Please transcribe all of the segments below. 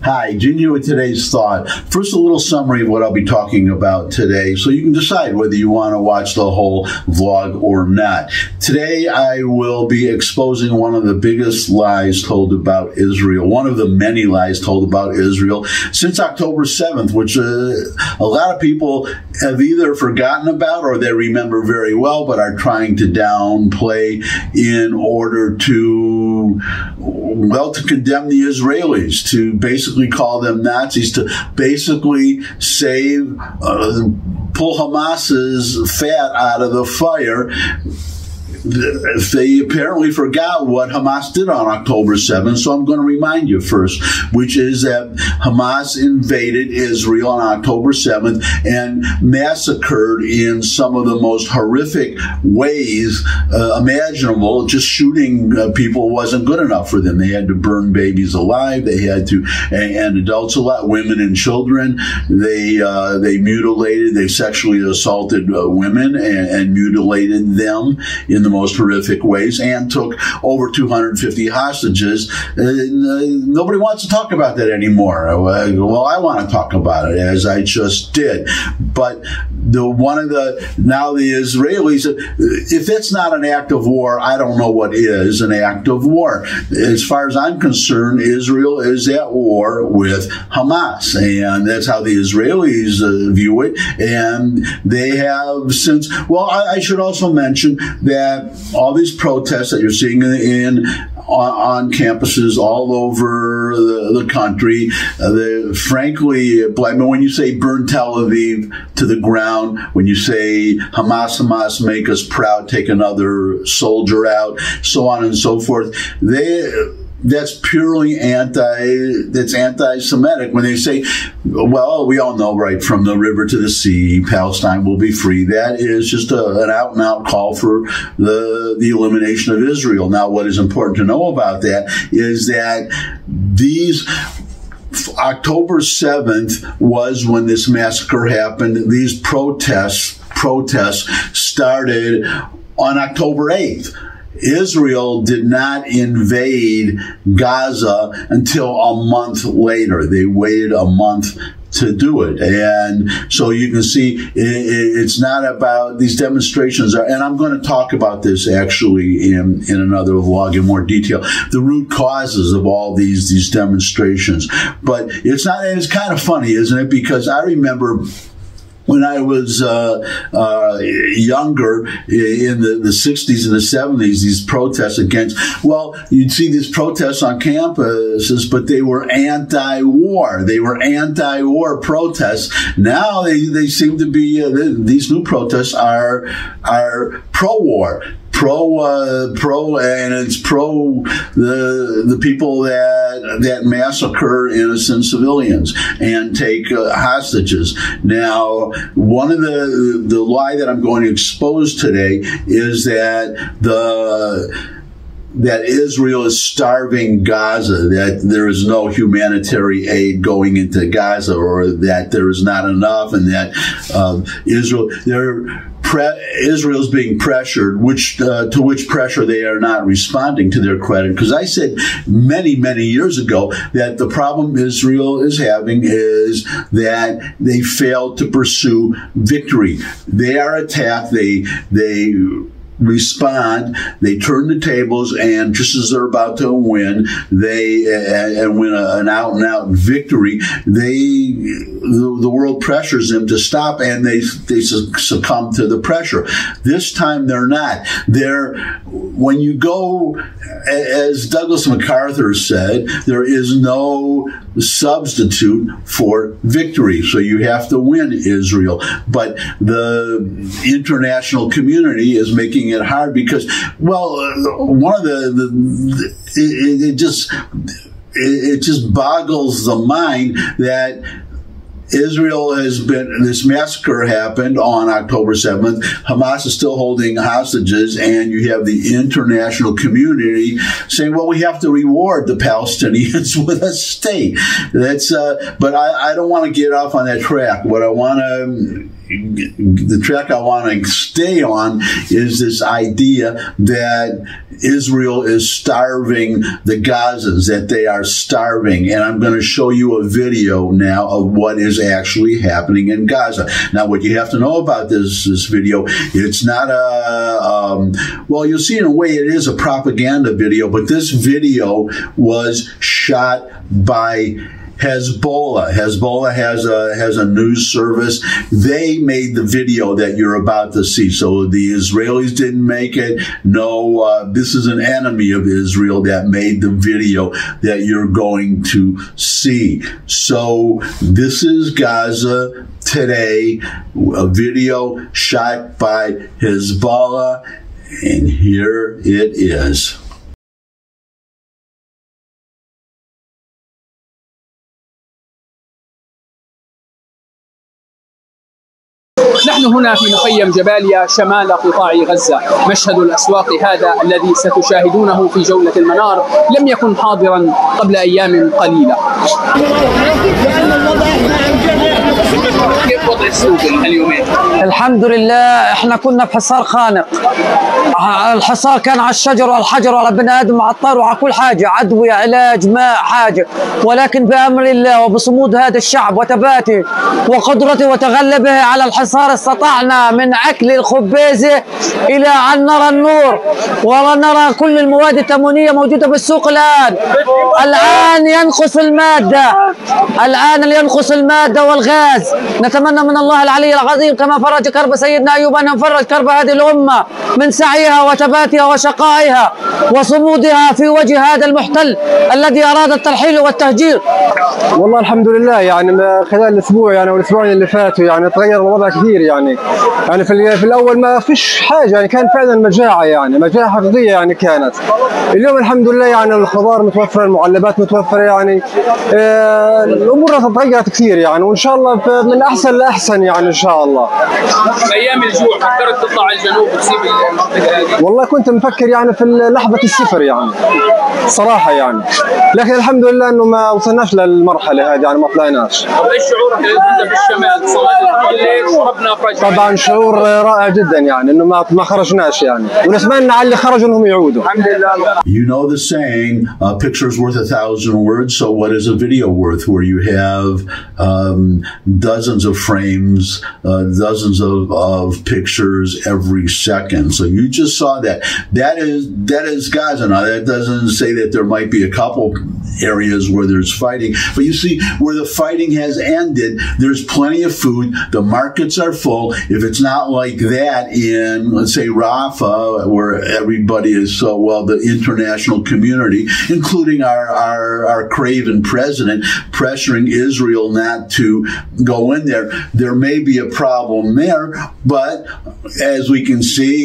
Hi, Gene here with today's thought. First, a little summary of what I'll be talking about today, so you can decide whether you want to watch the whole vlog or not. Today, I will be exposing one of the biggest lies told about Israel, one of the many lies told about Israel since October 7th, which a lot of people have either forgotten about or they remember very well, but are trying to downplay in order to, well, to condemn the Israelis, to basically call them Nazis, to basically pull Hamas's fat out of the fire. They apparently forgot what Hamas did on October 7th, so I'm going to remind you first, which is that Hamas invaded Israel on October 7th and massacred in some of the most horrific ways imaginable. Just shooting people wasn't good enough for them. They had to burn babies alive. They had to, and adults alive, women and children. They mutilated, they sexually assaulted women and mutilated them in the most horrific ways, and took over 250 hostages. Nobody wants to talk about that anymore. Well, I want to talk about it, as I just did. But now the Israelis, if it's not an act of war, I don't know what is an act of war. As far as I'm concerned, Israel is at war with Hamas, and that's how the Israelis view it. And they have since, well, I should also mention that all these protests that you're seeing on campuses all over the country, frankly, I mean, when you say burn Tel Aviv to the ground, when you say Hamas, Hamas, make us proud, take another soldier out, so on and so forth, that's purely anti-Semitic. When they say, well, we all know, right, from the river to the sea, Palestine will be free. That is just an out-and-out call for the elimination of Israel. Now, what is important to know about that is that October 7th was when this massacre happened. These protests started on October 8th. Israel did not invade Gaza until a month later. They waited a month to do it. And so you can see it's not about these demonstrations and I'm going to talk about this actually in another vlog in more detail, the root causes of all these demonstrations. But it's not, and it's kind of funny, isn't it? Because I remember when I was younger, in the 60s and the 70s, these protests against, well, you'd see these protests on campuses, but they were anti-war. They were anti-war protests. Now they seem to be, these new protests are pro-war. And it's pro the people that massacre innocent civilians and take hostages. Now, one of the lie that I'm going to expose today is that Israel is starving Gaza, that there is no humanitarian aid going into Gaza, or that there is not enough, and that Israel's being pressured, to which pressure they are not responding, to their credit. Because I said many, many years ago that the problem Israel is having is that they failed to pursue victory. They are attacked, they respond, they turn the tables, and just as they're about to win, and win an out-and-out victory, the world pressures them to stop, and they succumb to the pressure. This time they're not. When you go, as Douglas MacArthur said, there is no substitute for victory. So you have to win, Israel. But the international community is making it hard because, well, one of it just boggles the mind that Israel has been, this massacre happened on October 7th. Hamas is still holding hostages, and you have the international community saying, well, we have to reward the Palestinians with a state. But I don't want to get off on that track. What I want to the track I want to stay on is this idea that Israel is starving the Gazans, that they are starving. And I'm going to show you a video now of what is actually happening in Gaza. Now, what you have to know about this video, it's not well, you'll see in a way it is a propaganda video, but this video was shot by Hezbollah. Hezbollah has a news service. They made the video that you're about to see. So the Israelis didn't make it. No, this is an enemy of Israel that made the video that you're going to see. So this is Gaza today, a video shot by Hezbollah, and here it is. نحن هنا في مخيم جباليا شمال قطاع غزة. مشهد الأسواق هذا الذي ستشاهدونه في جولة المنار لم يكن حاضرا قبل أيام قليلة. كيف وضع السوق اليومين؟ الحمد لله احنا كنا بحصار خانق. الحصار كان على الشجر والحجر وعلى بني ادم وعلى الطير وعلى كل حاجه، ادويه، علاج، ماء، حاجه، ولكن بامر الله وبصمود هذا الشعب وثباته وقدرته وتغلبه على الحصار استطعنا من اكل الخبيزه الى ان نرى النور ونرى كل المواد التموينيه موجوده بالسوق الان. الان ينقص الماده والغاز. نتمنى من الله العلي العظيم كما فرج كرب سيدنا ايوب ان يفرج كرب هذه الامه من سعيها وثباتها وشقائها وصمودها في وجه هذا المحتل الذي اراد الترحيل والتهجير. والله الحمد لله يعني خلال الاسبوع يعني والاسبوعين اللي فاتوا يعني تغير الوضع كثير يعني في الاول ما فيش حاجه يعني كان فعلا مجاعه يعني مجاعه حقيقيه يعني كانت. اليوم الحمد لله يعني الخضار متوفره، المعلبات متوفره يعني الامور تغيرت كثير يعني وان شاء الله من احسن لاحسن يعني ان شاء الله. ايام الجوع فكرت تطلع على الجنوب وتسيب المنطقه هذه؟ والله كنت مفكر يعني في لحظه الصفر يعني صراحه يعني، لكن الحمد لله انه ما وصلناش للمرحله هذه يعني ما طلعناش. طيب ايش شعورك انت في الشمال؟ صليت وشربنا فرج؟ طبعا شعور رائع جدا يعني انه ما خرجناش يعني ونتمنى على اللي خرجوا انهم يعودوا. الحمد لله. You know the saying, a picture's worth 1,000 words, so what is a video worth where you have dozens of frames, dozens of pictures every second. So you just saw that. That is Gaza. Now that doesn't say that there might be a couple areas where there's fighting, but you see where the fighting has ended, there's plenty of food. The markets are full. If it's not like that in, let's say, Rafah, where everybody is so well, the international community, including our craven president, pressuring Israel not to go in there, there may be a problem there. But as we can see,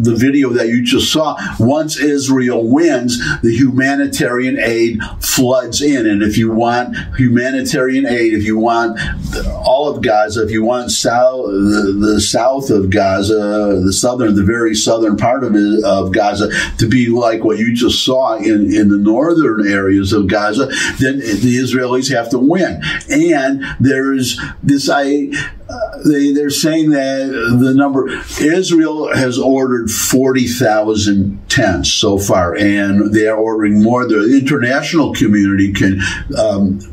the video that you just saw, once Israel wins, the humanitarian aid floods in. And if you want humanitarian aid, if you want all of Gaza, if you want the south of Gaza, the very southern part of Gaza to be like what you just saw in the northern areas of Gaza, then the Israelis have to win. And there's this they're saying that the number, Israel has ordered 40,000 tents so far, and they are ordering more. The international community can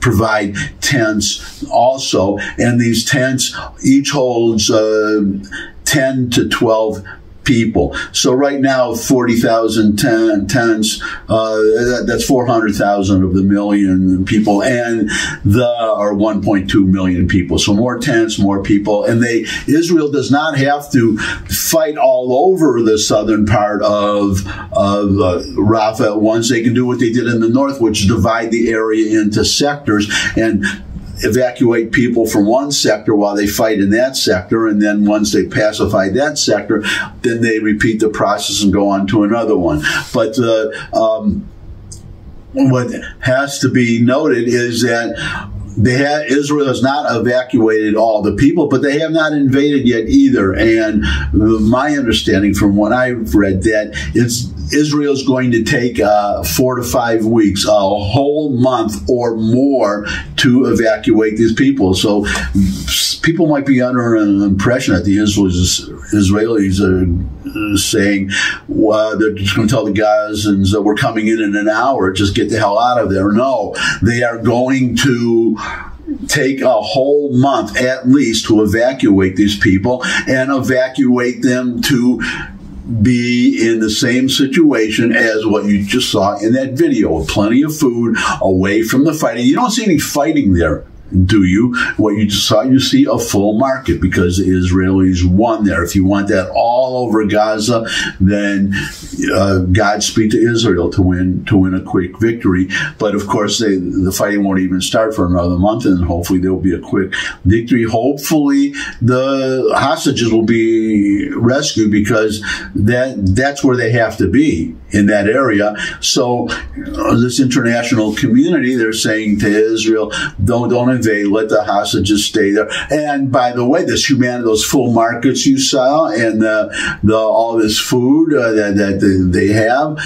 provide tents also, and these tents each holds 10 to 12 people. So right now, 40,000 tents, that's 400,000 of the million people, or 1.2 million people. So more tents, more people. And Israel does not have to fight all over the southern part of Rafah. Once they can do what they did in the north, which divide the area into sectors and evacuate people from one sector while they fight in that sector, and then once they pacify that sector, then they repeat the process and go on to another one. But what has to be noted is that Israel has not evacuated all the people, but they have not invaded yet either. And my understanding from what I've read, that Israel is going to take 4 to 5 weeks, a whole month or more to evacuate these people. So people might be under an impression that the Israelis are saying, well, they're just going to tell the Gazans that we're coming in an hour, just get the hell out of there. No, they are going to take a whole month at least to evacuate these people and evacuate them to be in the same situation as what you just saw in that video, with plenty of food, away from the fighting. You don't see any fighting there, do you? What you just saw, you see a full market because the Israelis won there. If you want that all over Gaza, then Godspeed to Israel to win a quick victory. But of course, the fighting won't even start for another month, and hopefully there will be a quick victory. Hopefully the hostages will be rescued, because that's where they have to be, in that area. So this international community, they're saying to Israel, don't invade, let the hostages stay there. And by the way, this humanity, those full markets you saw, and all this food that they have,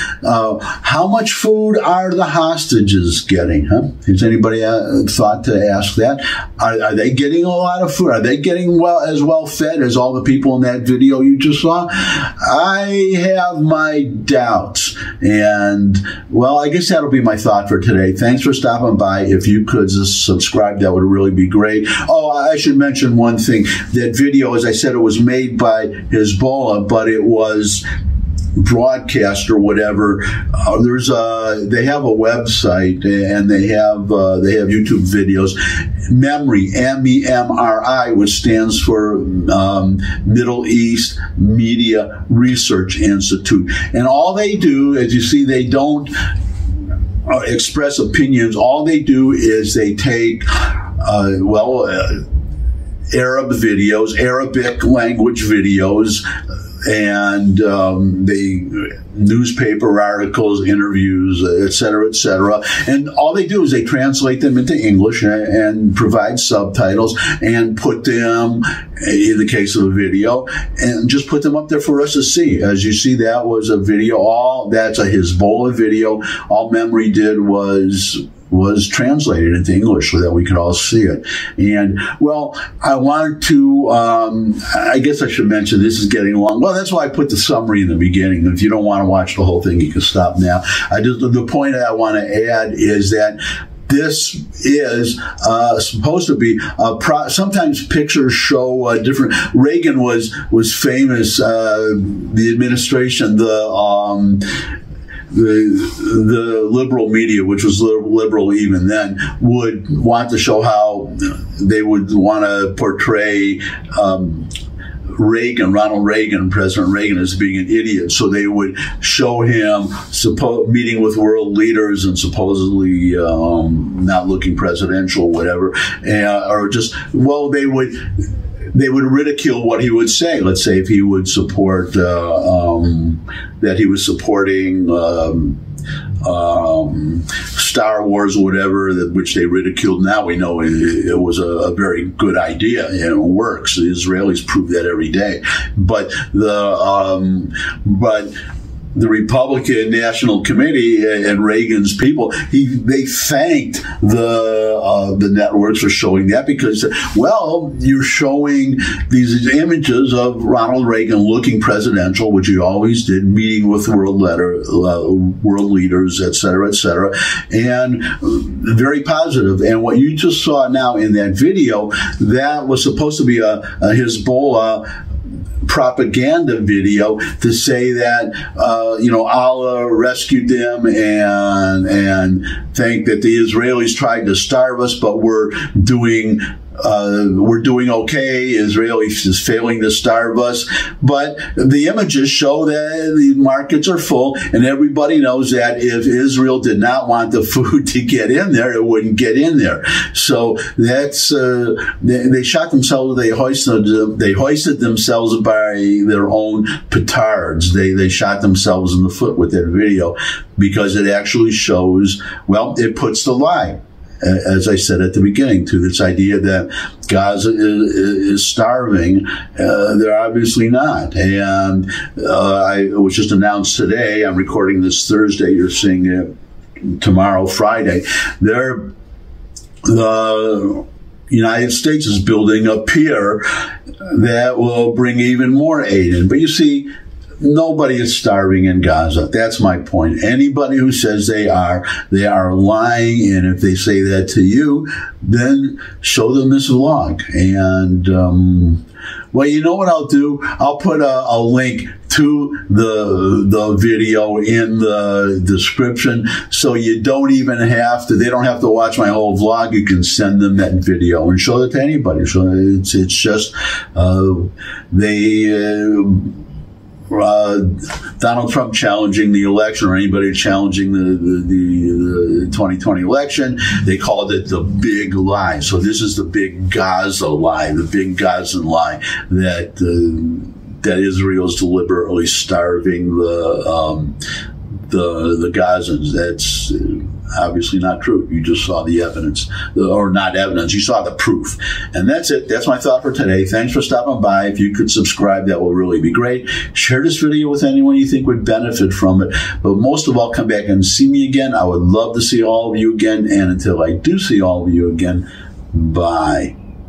how much food are the hostages getting? Huh? Has anybody thought to ask that? Are they getting a lot of food? Are they getting as well fed as all the people in that video you just saw? I have my doubts. And, well, I guess that'll be my thought for today. Thanks for stopping by. If you could just subscribe, that would really be great. Oh, I should mention one thing. That video, as I said, it was made by Hezbollah, but it was broadcast or whatever. They have a website, and they have YouTube videos. MEMRI, MEMRI, which stands for Middle East Media Research Institute. And all they do, as you see, they don't express opinions. All they do is they take, Arab videos, Arabic language videos, and newspaper articles, interviews, et cetera, and all they do is they translate them into English and provide subtitles and put them, in the case of a video, and just put them up there for us to see. As you see, that was a video. That's a Hezbollah video. All MEMRI did was translated into English so that we could all see it. And, well, I wanted to, I guess I should mention, this is getting long. Well, that's why I put the summary in the beginning. If you don't want to watch the whole thing, you can stop now. The point that I want to add is that this is supposed to be sometimes pictures show different. Reagan was famous. The administration, the liberal media, which was liberal even then, would want to show how they would want to portray Ronald Reagan, President Reagan, as being an idiot. So they would show him meeting with world leaders and supposedly not looking presidential, whatever, or just, well, they would ridicule what he would say. Let's say if he would support that he was supporting Star Wars or whatever, which they ridiculed. Now we know it was a very good idea. It works. The Israelis prove that every day. But the Republican National Committee and Reagan's people, they thanked the networks for showing that, because, well, you're showing these images of Ronald Reagan looking presidential, which he always did, meeting with world leaders, et cetera, and very positive. And what you just saw now in that video, that was supposed to be a Hezbollah propaganda video to say that Allah rescued them and think that the Israelis tried to starve us, but we're doing okay. Israelis is failing to starve us. But the images show that the markets are full, and everybody knows that if Israel did not want the food to get in there, it wouldn't get in there. So that's they shot themselves. They hoisted themselves by their own petards. They shot themselves in the foot with that video, because it actually shows, well, it puts the lie. as I said at the beginning, to this idea that Gaza is starving. They're obviously not. And it was just announced today. I'm recording this Thursday. You're seeing it tomorrow, Friday. The United States is building a pier that will bring even more aid in. But you see, nobody is starving in Gaza. That's my point. Anybody who says they are lying. And if they say that to you, then show them this vlog. And, well, you know what I'll do? I'll put a link to the video in the description, so you don't even have to, they don't have to watch my whole vlog. You can send them that video and show it to anybody. So it's just, Donald Trump challenging the election, or anybody challenging the 2020 election, they called it the big lie. So this is the big Gaza lie, the big Gazan lie that Israel is deliberately starving the Gazans. That's obviously not true. You just saw the evidence, or not evidence, you saw the proof. And that's it. That's my thought for today. Thanks for stopping by. If you could subscribe, that will really be great. Share this video with anyone you think would benefit from it. But most of all, come back and see me again. I would love to see all of you again. And until I do see all of you again, bye.